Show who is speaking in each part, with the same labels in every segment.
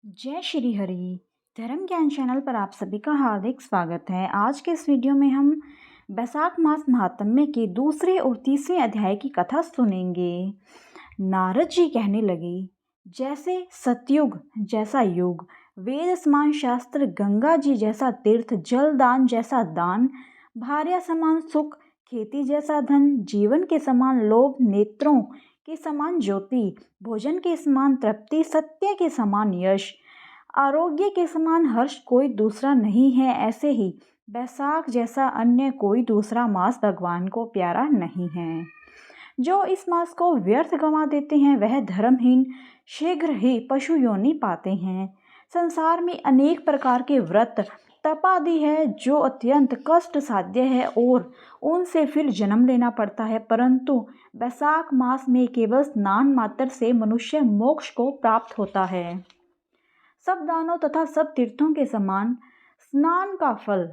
Speaker 1: जय श्री हरि। धर्म ज्ञान चैनल पर आप सभी का हार्दिक स्वागत है। आज के इस वीडियो में हम बैसाख मास महात्म्य के दूसरे और तीसरे अध्याय की कथा सुनेंगे। नारद जी कहने लगे, जैसे सतयुग जैसा युग, वेद समान शास्त्र, गंगा जी जैसा तीर्थ, जल दान जैसा दान, भार्या समान सुख, खेती जैसा धन, जीवन के समान लोभ, नेत्रों के समान ज्योति, भोजन के समान तृप्ति, सत्य के समान यश, आरोग्य के समान हर्ष कोई दूसरा नहीं है। ऐसे ही बैसाख जैसा अन्य कोई दूसरा मास भगवान को प्यारा नहीं है। जो इस मास को व्यर्थ गंवा देते हैं वह धर्महीन शीघ्र ही पशु योनि पाते हैं। संसार में अनेक प्रकार के व्रत तप आदि है जो अत्यंत कष्ट साध्य है और उनसे फिर जन्म लेना पड़ता है, परंतु बैसाख मास में केवल स्नान मात्र से मनुष्य मोक्ष को प्राप्त होता है। सब दानों तथा सब तीर्थों के समान स्नान का फल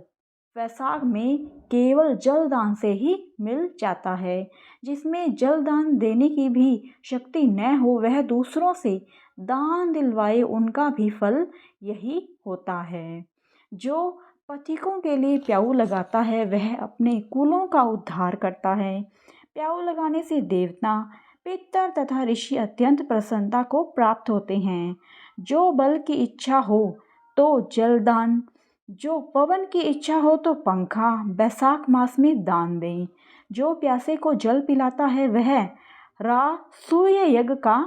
Speaker 1: वैसाख में केवल जल दान से ही मिल जाता है। जिसमें जल दान देने की भी शक्ति न हो वह दूसरों से दान दिलवाए, उनका भी फल यही होता है। जो पथिकों के लिए प्याऊ लगाता है वह अपने कुलों का उद्धार करता है। प्याऊ लगाने से देवता, पितर तथा ऋषि अत्यंत प्रसन्नता को प्राप्त होते हैं। जो बल की इच्छा हो तो जलदान, जो पवन की इच्छा हो तो पंखा बैसाख मास में दान दें। जो प्यासे को जल पिलाता है वह रासूय यज्ञ का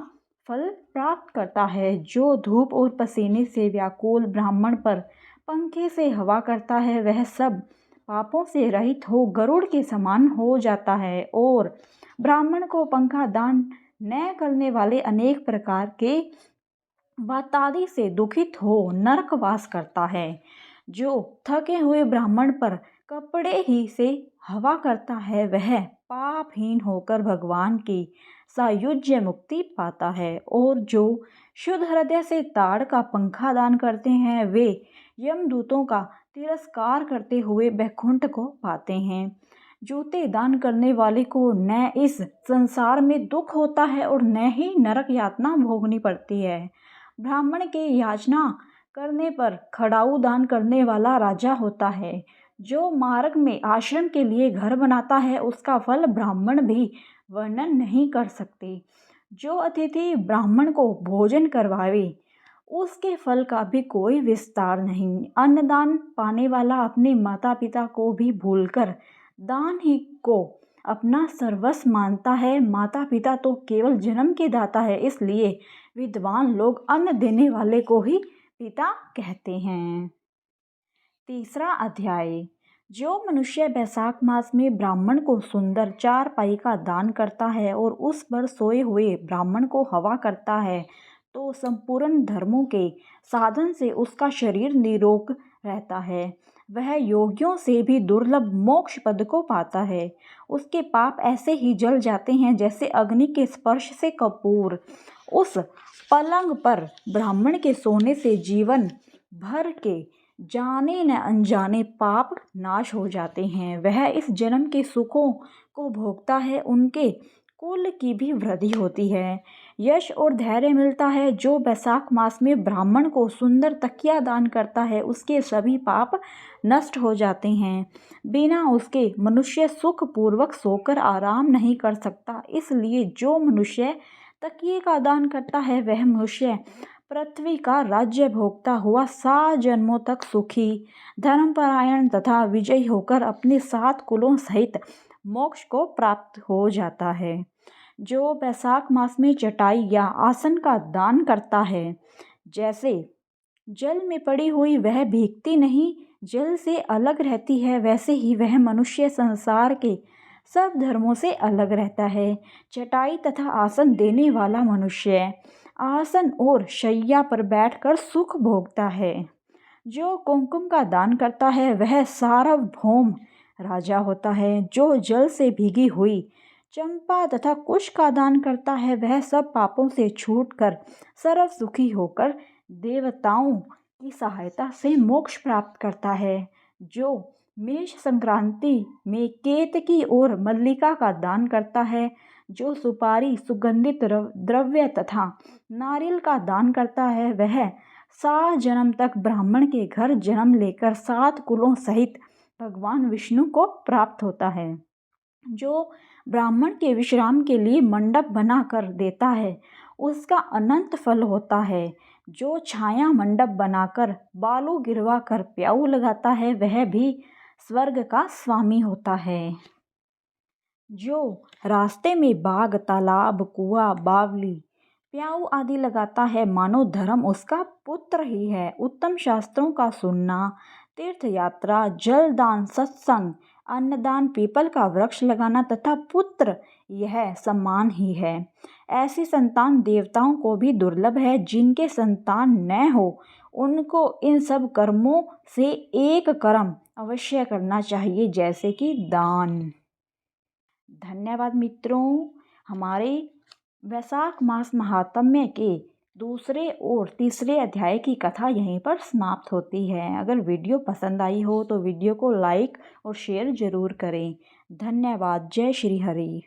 Speaker 1: फल प्राप्त करता है। जो धूप और पसीने से व्याकुल ब्राह्मण पर पंखे से हवा करता है वह सब पापों से रहित हो गरुड़ के समान हो जाता है। और ब्राह्मण को पंखा दान न करने वाले अनेक प्रकार के वातादि से दुखित हो नरकवास करता है। जो थके हुए ब्राह्मण पर कपड़े ही से हवा करता है वह पापहीन होकर भगवान की सायुज्य मुक्ति पाता है। और जो शुद्ध हृदय से ताड़ का पंखा दान करते हैं वे यमदूतों का तिरस्कार करते हुए बैकुंठ को पाते हैं। जूते दान करने वाले को न इस संसार में दुख होता है और न ही नरक यातना भोगनी पड़ती है। ब्राह्मण के याचना करने पर खड़ाऊ दान करने वाला राजा होता है। जो मार्ग में आश्रम के लिए घर बनाता है उसका फल ब्राह्मण भी वर्णन नहीं कर सकते। जो अतिथि ब्राह्मण को भोजन करवावे उसके फल का भी कोई विस्तार नहीं। अन्नदान पाने वाला अपने माता पिता को भी भूलकर दान ही को अपना सर्वस्व मानता है। माता पिता तो केवल जन्म के दाता है, इसलिए विद्वान लोग अन्न देने वाले को ही पिता कहते हैं। तीसरा अध्याय। जो मनुष्य बैसाख मास में ब्राह्मण को सुंदर चारपाई का दान करता है और उस पर सोए हुए ब्राह्मण को हवा करता है तो संपूर्ण धर्मों के साधन से उसका शरीर निरोग रहता है। वह योगियों से भी दुर्लभ मोक्ष पद को पाता है। उसके पाप ऐसे ही जल जाते हैं जैसे अग्नि के स्पर्श से कपूर। उस पलंग पर ब्राह्मण के सोने से जीवन भर के जाने न अनजाने पाप नाश हो जाते हैं। वह इस जन्म के सुखों को भोगता है, उनके कुल की भी वृद्धि होती है, यश और धैर्य मिलता है। जो बैसाख मास में ब्राह्मण को सुंदर तकिया दान करता है उसके सभी पाप नष्ट हो जाते हैं। बिना उसके मनुष्य सुख पूर्वक सोकर आराम नहीं कर सकता, इसलिए जो मनुष्य तकिए का दान करता है वह मनुष्य पृथ्वी का राज्य भोगता हुआ 7 जन्मों तक सुखी, धर्मपरायण तथा विजयी होकर अपने 7 कुलों सहित मोक्ष को प्राप्त हो जाता है। जो बैसाख मास में चटाई या आसन का दान करता है, जैसे जल में पड़ी हुई वह भीगती नहीं, जल से अलग रहती है, वैसे ही वह मनुष्य संसार के सब धर्मों से अलग रहता है। चटाई तथा आसन देने वाला मनुष्य आसन और शैया पर बैठकर सुख भोगता है। जो कुमकुम का दान करता है वह सार्वभौम राजा होता है। जो जल से भीगी हुई चंपा तथा कुश का दान करता है वह सब पापों से छूटकर सर्व सुखी होकर देवताओं की सहायता से मोक्ष प्राप्त करता है। जो मेष संक्रांति में केतकी और मल्लिका का दान करता है, जो सुपारी, सुगंधित द्रव्य तथा नारियल का दान करता है वह 7 जन्म तक ब्राह्मण के घर जन्म लेकर 7 कुलों सहित भगवान विष्णु को प्राप्त होता है। जो ब्राह्मण के विश्राम के लिए मंडप बना कर देता है उसका अनंत फल होता है। जो छाया मंडप बनाकर बालू गिरवा कर प्याऊ लगाता है वह भी स्वर्ग का स्वामी होता है। जो रास्ते में बाग, तालाब, कुआं, बावली, प्याऊ आदि लगाता है मानो धर्म उसका पुत्र ही है। उत्तम शास्त्रों का सुनना, तीर्थ यात्रा, जलदान, सत्संग, अन्नदान, पीपल का वृक्ष लगाना तथा पुत्र यह सम्मान ही है। ऐसी संतान देवताओं को भी दुर्लभ है। जिनके संतान न हो उनको इन सब कर्मों से एक कर्म अवश्य करना चाहिए, जैसे कि दान। धन्यवाद मित्रों। हमारे वैशाख मास महात्म्य के दूसरे और तीसरे अध्याय की कथा यहीं पर समाप्त होती है। अगर वीडियो पसंद आई हो तो वीडियो को लाइक और शेयर ज़रूर करें। धन्यवाद। जय श्री हरि।